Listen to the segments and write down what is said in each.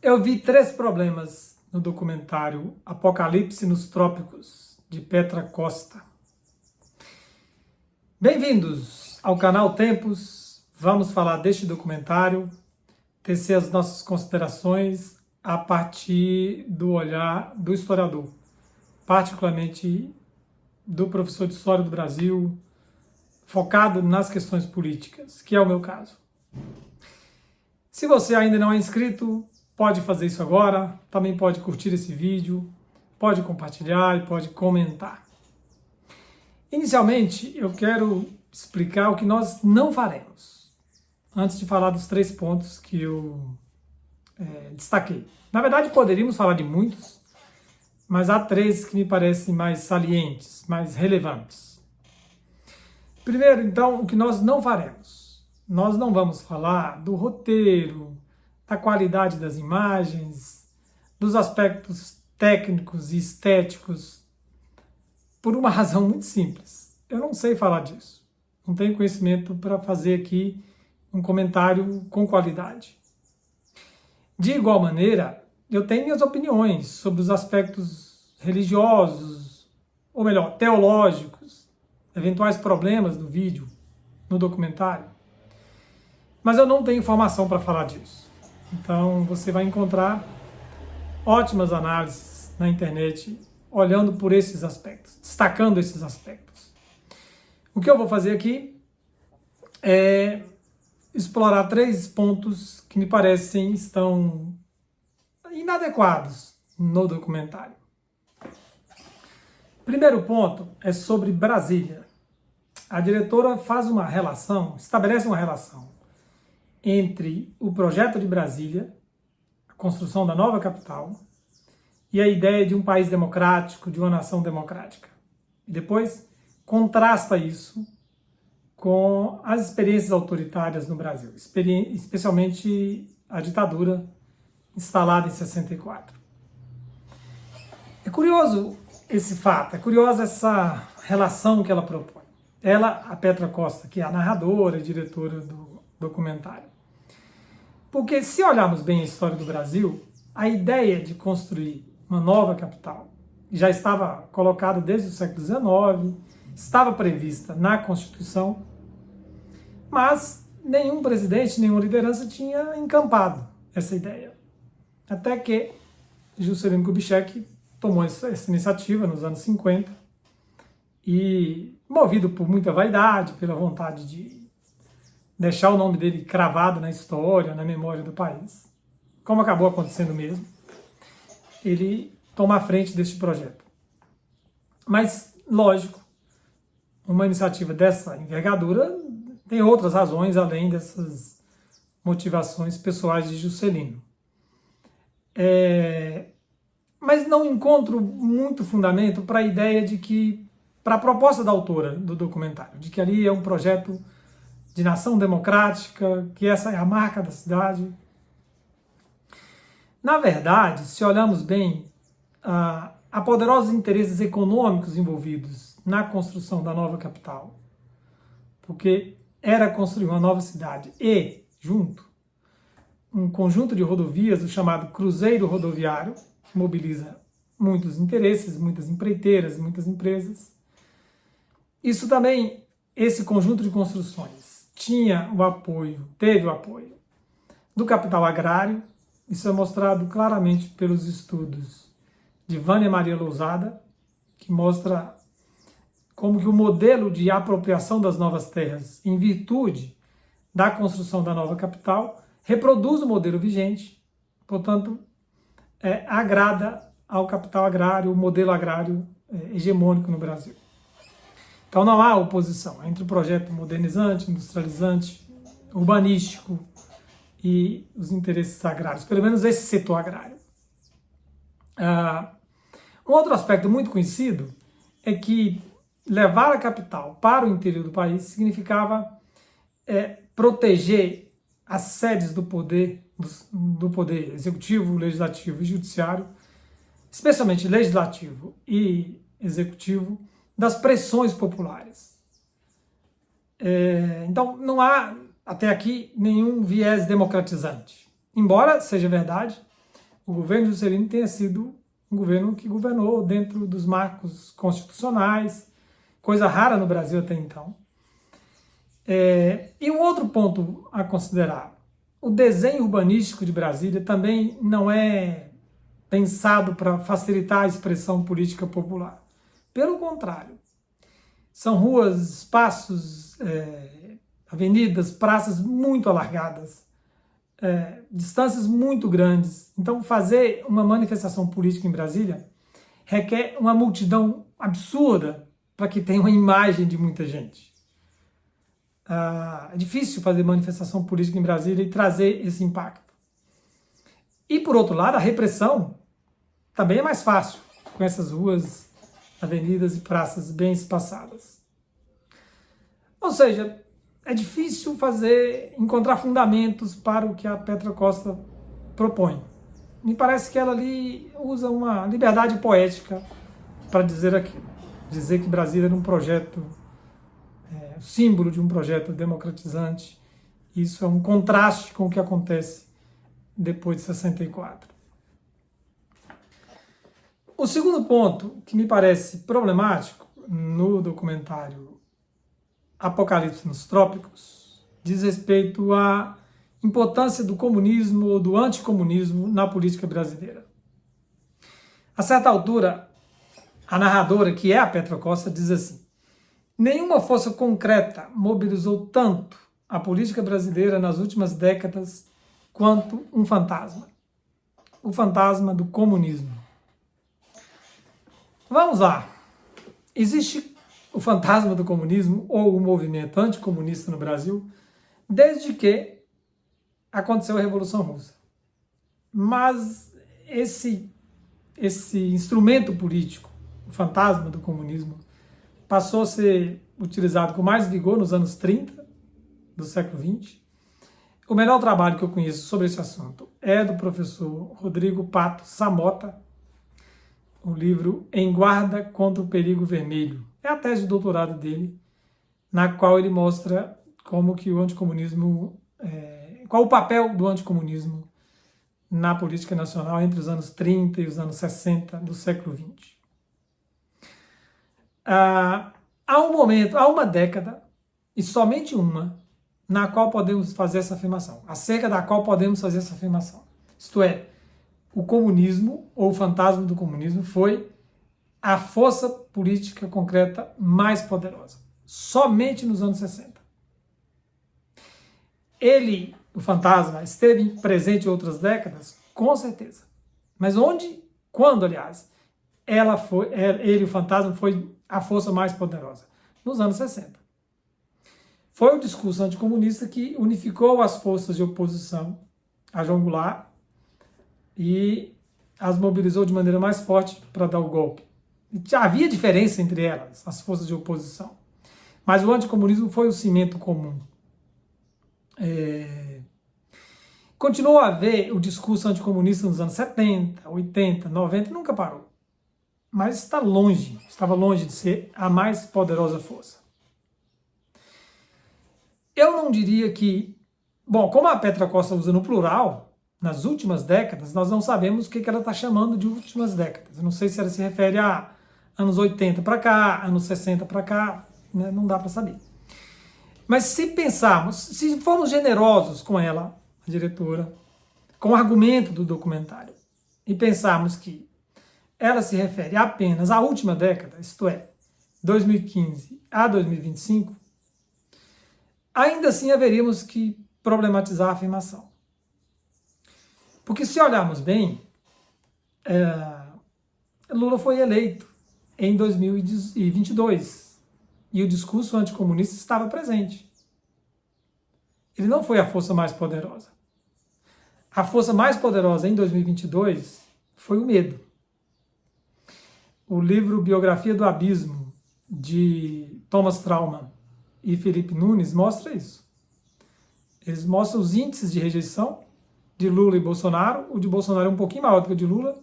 Eu vi 3 problemas no documentário Apocalipse nos Trópicos, de Petra Costa. Bem-vindos ao canal Tempos. Vamos falar deste documentário, tecer as nossas considerações a partir do olhar do historiador, particularmente do professor de História do Brasil, focado nas questões políticas, que é o meu caso. Se você ainda não é inscrito, pode fazer isso agora, também pode curtir esse vídeo, pode compartilhar e pode comentar. Inicialmente, eu quero explicar o que nós não faremos, antes de falar dos 3 pontos que eu destaquei. Na verdade, poderíamos falar de muitos, mas há 3 que me parecem mais salientes, mais relevantes. Primeiro, então, o que nós não faremos. Nós não vamos falar do roteiro, da qualidade das imagens, dos aspectos técnicos e estéticos, por uma razão muito simples. Eu não sei falar disso. Não tenho conhecimento para fazer aqui um comentário com qualidade. De igual maneira, eu tenho minhas opiniões sobre os aspectos religiosos, ou melhor, teológicos, eventuais problemas do vídeo, no documentário. Mas eu não tenho informação para falar disso. Então você vai encontrar ótimas análises na internet olhando por esses aspectos, destacando esses aspectos. O que eu vou fazer aqui é explorar 3 pontos que me parecem estão inadequados no documentário. Primeiro ponto é sobre Brasília. A diretora estabelece uma relação entre o projeto de Brasília, a construção da nova capital, e a ideia de um país democrático, de uma nação democrática. E depois contrasta isso com as experiências autoritárias no Brasil, especialmente a ditadura instalada em 64. É curioso esse fato, é curiosa essa relação que ela propõe. Ela, a Petra Costa, que é a narradora e diretora do documentário. Porque se olharmos bem a história do Brasil, a ideia de construir uma nova capital já estava colocada desde o século XIX, estava prevista na Constituição, mas nenhum presidente, nenhuma liderança tinha encampado essa ideia. Até que Juscelino Kubitschek tomou essa iniciativa nos anos 50 e, movido por muita vaidade, pela vontade de deixar o nome dele cravado na história, na memória do país, como acabou acontecendo mesmo, ele toma a frente deste projeto. Mas, lógico, uma iniciativa dessa envergadura tem outras razões além dessas motivações pessoais de Juscelino. Mas não encontro muito fundamento para a ideia de que, para a proposta da autora do documentário, de que ali é um projeto de nação democrática, que essa é a marca da cidade. Na verdade, se olharmos bem, há poderosos interesses econômicos envolvidos na construção da nova capital, porque era construir uma nova cidade e, junto, um conjunto de rodovias, o chamado Cruzeiro Rodoviário, que mobiliza muitos interesses, muitas empreiteiras, muitas empresas. Isso também, esse conjunto de construções, teve o apoio do capital agrário. Isso é mostrado claramente pelos estudos de Vânia Maria Lousada, que mostra como que o modelo de apropriação das novas terras, em virtude da construção da nova capital, reproduz o modelo vigente, portanto, agrada ao capital agrário, o modelo agrário hegemônico no Brasil. Então não há oposição entre o projeto modernizante, industrializante, urbanístico e os interesses agrários, pelo menos esse setor agrário. Um outro aspecto muito conhecido é que levar a capital para o interior do país significava proteger as sedes do poder executivo, legislativo e judiciário, especialmente legislativo e executivo, das pressões populares. Então, não há, até aqui, nenhum viés democratizante. Embora seja verdade o governo Juscelino tenha sido um governo que governou dentro dos marcos constitucionais, coisa rara no Brasil até então. E um outro ponto a considerar, o desenho urbanístico de Brasília também não é pensado para facilitar a expressão política popular. Pelo contrário, são ruas, espaços, avenidas, praças muito alargadas, distâncias muito grandes. Então, fazer uma manifestação política em Brasília requer uma multidão absurda para que tenha uma imagem de muita gente. É difícil fazer manifestação política em Brasília e trazer esse impacto. E, por outro lado, a repressão também é mais fácil, com essas ruas, avenidas e praças bem espaçadas. Ou seja, é difícil encontrar fundamentos para o que a Petra Costa propõe. Me parece que ela ali usa uma liberdade poética para dizer aquilo. Dizer que Brasília era um projeto, símbolo de um projeto democratizante. Isso é um contraste com o que acontece depois de 64. O segundo ponto que me parece problemático no documentário Apocalipse nos Trópicos diz respeito à importância do comunismo ou do anticomunismo na política brasileira. A certa altura, a narradora, que é a Petra Costa, diz assim: nenhuma força concreta mobilizou tanto a política brasileira nas últimas décadas quanto um fantasma. O fantasma do comunismo. Vamos lá. Existe o fantasma do comunismo ou o movimento anticomunista no Brasil desde que aconteceu a Revolução Russa. Mas esse instrumento político, o fantasma do comunismo, passou a ser utilizado com mais vigor nos anos 30 do século XX. O melhor trabalho que eu conheço sobre esse assunto é do professor Rodrigo Pato Samota, o livro Em Guarda contra o Perigo Vermelho. É a tese de doutorado dele, na qual ele mostra como que o anticomunismo, qual o papel do anticomunismo na política nacional entre os anos 30 e os anos 60 do século XX. Há uma década, e somente uma, na qual podemos fazer essa afirmação, acerca da qual podemos fazer essa afirmação. Isto é, o comunismo, ou o fantasma do comunismo, foi a força política concreta mais poderosa. Somente nos anos 60. Ele, o fantasma, esteve presente em outras décadas? Com certeza. Mas quando, aliás, ele, o fantasma, foi a força mais poderosa? Nos anos 60. Foi o discurso anticomunista que unificou as forças de oposição a João Goulart e as mobilizou de maneira mais forte para dar o golpe. E havia diferença entre elas, as forças de oposição. Mas o anticomunismo foi o cimento comum. Continuou a haver o discurso anticomunista nos anos 70, 80, 90, nunca parou. Mas estava longe de ser a mais poderosa força. Eu não diria que... Bom, como a Petra Costa usa no plural, nas últimas décadas, nós não sabemos o que ela está chamando de últimas décadas. Eu não sei se ela se refere a anos 80 para cá, anos 60 para cá, né? Não dá para saber. Mas se formos generosos com ela, a diretora, com o argumento do documentário, e pensarmos que ela se refere apenas à última década, isto é, 2015 a 2025, ainda assim haveríamos que problematizar a afirmação. Porque se olharmos bem, Lula foi eleito em 2022 e o discurso anticomunista estava presente. Ele não foi a força mais poderosa. A força mais poderosa em 2022 foi o medo. O livro Biografia do Abismo, de Thomas Trauman e Felipe Nunes, mostra isso. Eles mostram os índices de rejeição de Lula e Bolsonaro. O de Bolsonaro é um pouquinho maior do que o de Lula.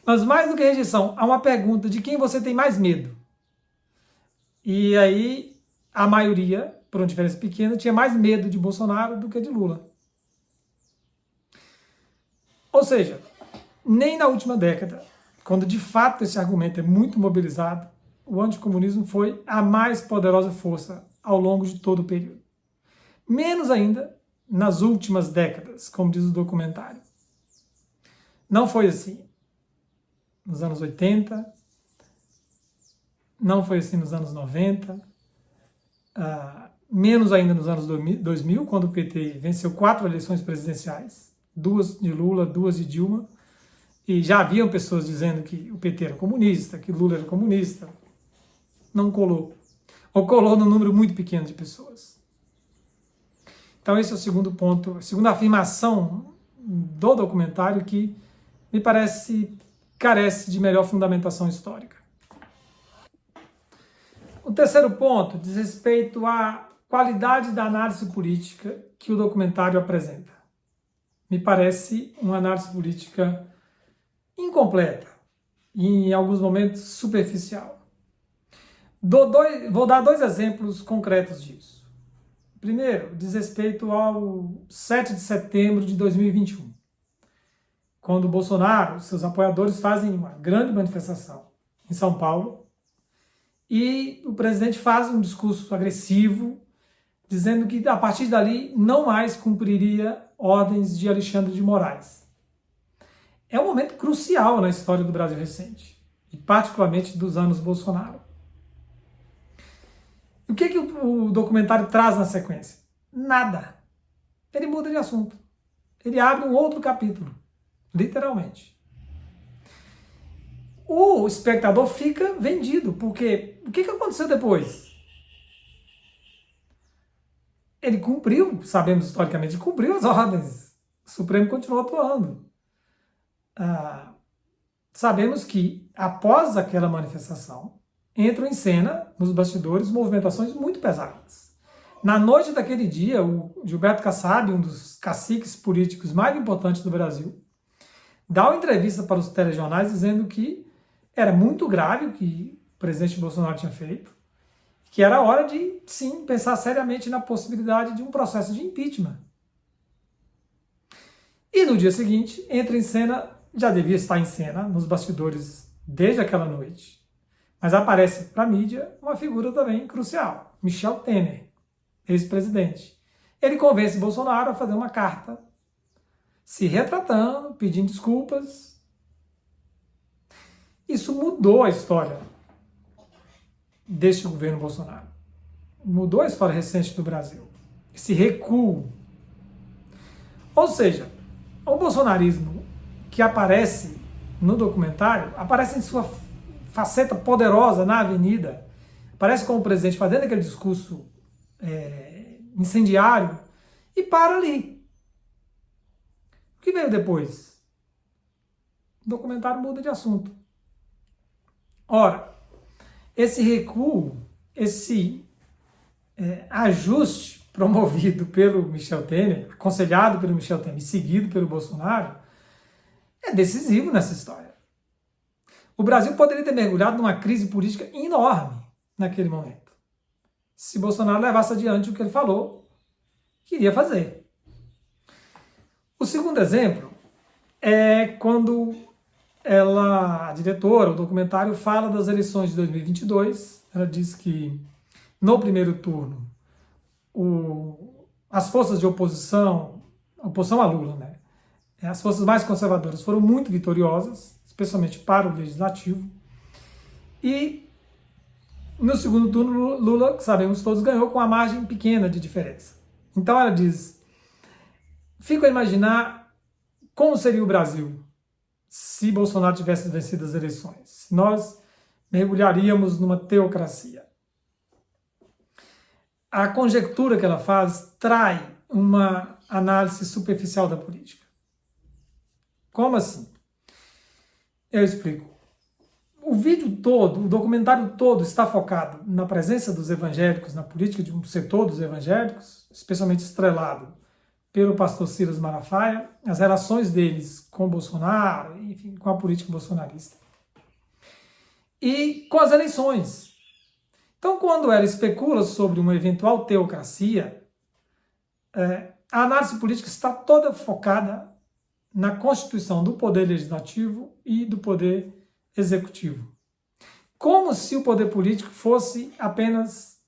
Mas mais do que rejeição, há uma pergunta de quem você tem mais medo. E aí, a maioria, por uma diferença pequena, tinha mais medo de Bolsonaro do que de Lula. Ou seja, nem na última década, quando de fato esse argumento é muito mobilizado, o anticomunismo foi a mais poderosa força ao longo de todo o período. Menos ainda nas últimas décadas, como diz o documentário. Não foi assim nos anos 80, não foi assim nos anos 90, menos ainda nos anos 2000, quando o PT venceu 4 eleições presidenciais, 2 de Lula, 2 de Dilma, e já haviam pessoas dizendo que o PT era comunista, que Lula era comunista. Não colou. Ou colou num número muito pequeno de pessoas. Então esse é o segundo ponto, a segunda afirmação do documentário que me parece carece de melhor fundamentação histórica. O terceiro ponto diz respeito à qualidade da análise política que o documentário apresenta. Me parece uma análise política incompleta e, em alguns momentos, superficial. Vou dar 2 exemplos concretos disso. Primeiro, diz respeito ao 7 de setembro de 2021, quando o Bolsonaro e seus apoiadores fazem uma grande manifestação em São Paulo e o presidente faz um discurso agressivo, dizendo que a partir dali não mais cumpriria ordens de Alexandre de Moraes. É um momento crucial na história do Brasil recente, e particularmente dos anos Bolsonaro. O que o documentário traz na sequência? Nada. Ele muda de assunto. Ele abre um outro capítulo, literalmente. O espectador fica vendido, porque o que aconteceu depois? Ele cumpriu, sabemos historicamente, cumpriu as ordens. O Supremo continuou atuando. Sabemos que, após aquela manifestação, entram em cena, nos bastidores, movimentações muito pesadas. Na noite daquele dia, o Gilberto Kassab, um dos caciques políticos mais importantes do Brasil, dá uma entrevista para os telejornais dizendo que era muito grave o que o presidente Bolsonaro tinha feito, que era hora de, sim, pensar seriamente na possibilidade de um processo de impeachment. E no dia seguinte, entra em cena, já devia estar em cena, nos bastidores desde aquela noite, mas aparece para a mídia uma figura também crucial, Michel Temer, ex-presidente. Ele convence Bolsonaro a fazer uma carta, se retratando, pedindo desculpas. Isso mudou a história deste governo Bolsonaro. Mudou a história recente do Brasil. Esse recuo. Ou seja, o bolsonarismo que aparece no documentário, aparece em sua faceta poderosa na avenida, aparece como o presidente fazendo aquele discurso incendiário e para ali. O que veio depois? O documentário muda de assunto. Ora, esse recuo, esse ajuste promovido pelo Michel Temer, aconselhado pelo Michel Temer e seguido pelo Bolsonaro, é decisivo nessa história. O Brasil poderia ter mergulhado numa crise política enorme naquele momento, se Bolsonaro levasse adiante o que ele falou que iria fazer. O segundo exemplo é quando a diretora, o documentário, fala das eleições de 2022. Ela diz que no primeiro turno as forças de oposição a Lula, né? As forças mais conservadoras foram muito vitoriosas, especialmente para o legislativo. E no segundo turno, Lula, sabemos todos, ganhou com uma margem pequena de diferença. Então ela diz, fico a imaginar como seria o Brasil se Bolsonaro tivesse vencido as eleições. Nós mergulharíamos numa teocracia. A conjectura que ela faz trai uma análise superficial da política. Como assim? Eu explico. O vídeo todo, o documentário todo está focado na presença dos evangélicos, na política de um setor dos evangélicos, especialmente estrelado pelo pastor Silas Malafaia, as relações deles com Bolsonaro, enfim, com a política bolsonarista. E com as eleições. Então, quando ela especula sobre uma eventual teocracia, a análise política está toda focada na constituição do poder legislativo e do poder executivo. Como se o poder político fosse apenas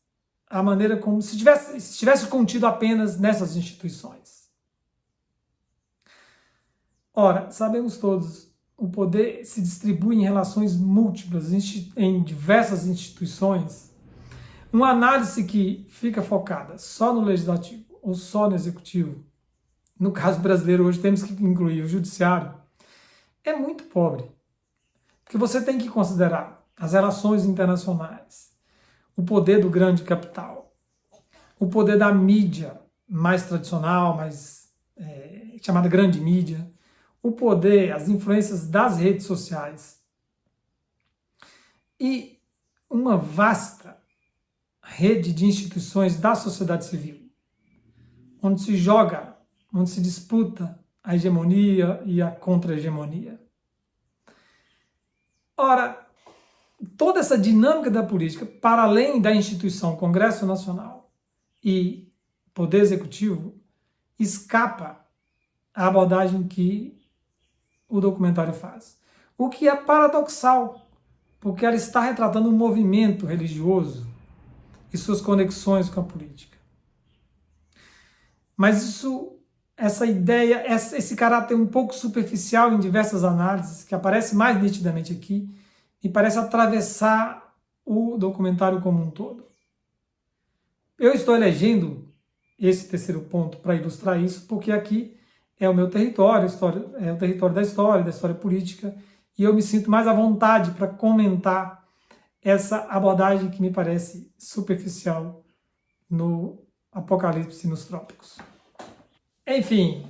a maneira como se estivesse contido apenas nessas instituições. Ora, sabemos todos, o poder se distribui em relações múltiplas, em diversas instituições. Uma análise que fica focada só no legislativo ou só no executivo, no caso brasileiro hoje temos que incluir o judiciário, é muito pobre. Porque você tem que considerar as relações internacionais, o poder do grande capital, o poder da mídia mais tradicional, chamada grande mídia, o poder, as influências das redes sociais e uma vasta rede de instituições da sociedade civil, onde se joga, onde se disputa a hegemonia e a contra-hegemonia. Ora, toda essa dinâmica da política, para além da instituição Congresso Nacional e Poder Executivo, escapa à abordagem que o documentário faz. O que é paradoxal, porque ela está retratando um movimento religioso e suas conexões com a política. Mas essa ideia, esse caráter um pouco superficial em diversas análises, que aparece mais nitidamente aqui, me parece atravessar o documentário como um todo. Eu estou elegendo esse terceiro ponto para ilustrar isso, porque aqui é o meu território, é o território da história política, e eu me sinto mais à vontade para comentar essa abordagem que me parece superficial no Apocalipse nos Trópicos. Enfim,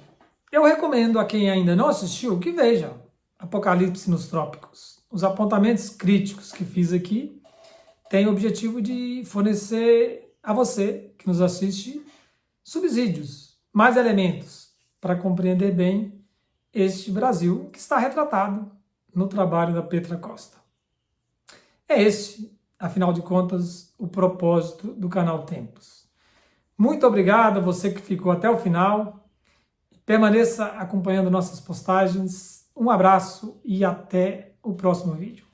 eu recomendo a quem ainda não assistiu que veja Apocalipse nos Trópicos. Os apontamentos críticos que fiz aqui têm o objetivo de fornecer a você que nos assiste subsídios, mais elementos para compreender bem este Brasil que está retratado no trabalho da Petra Costa. É este, afinal de contas, o propósito do canal Tempos. Muito obrigado a você que ficou até o final. Permaneça acompanhando nossas postagens. Um abraço e até o próximo vídeo.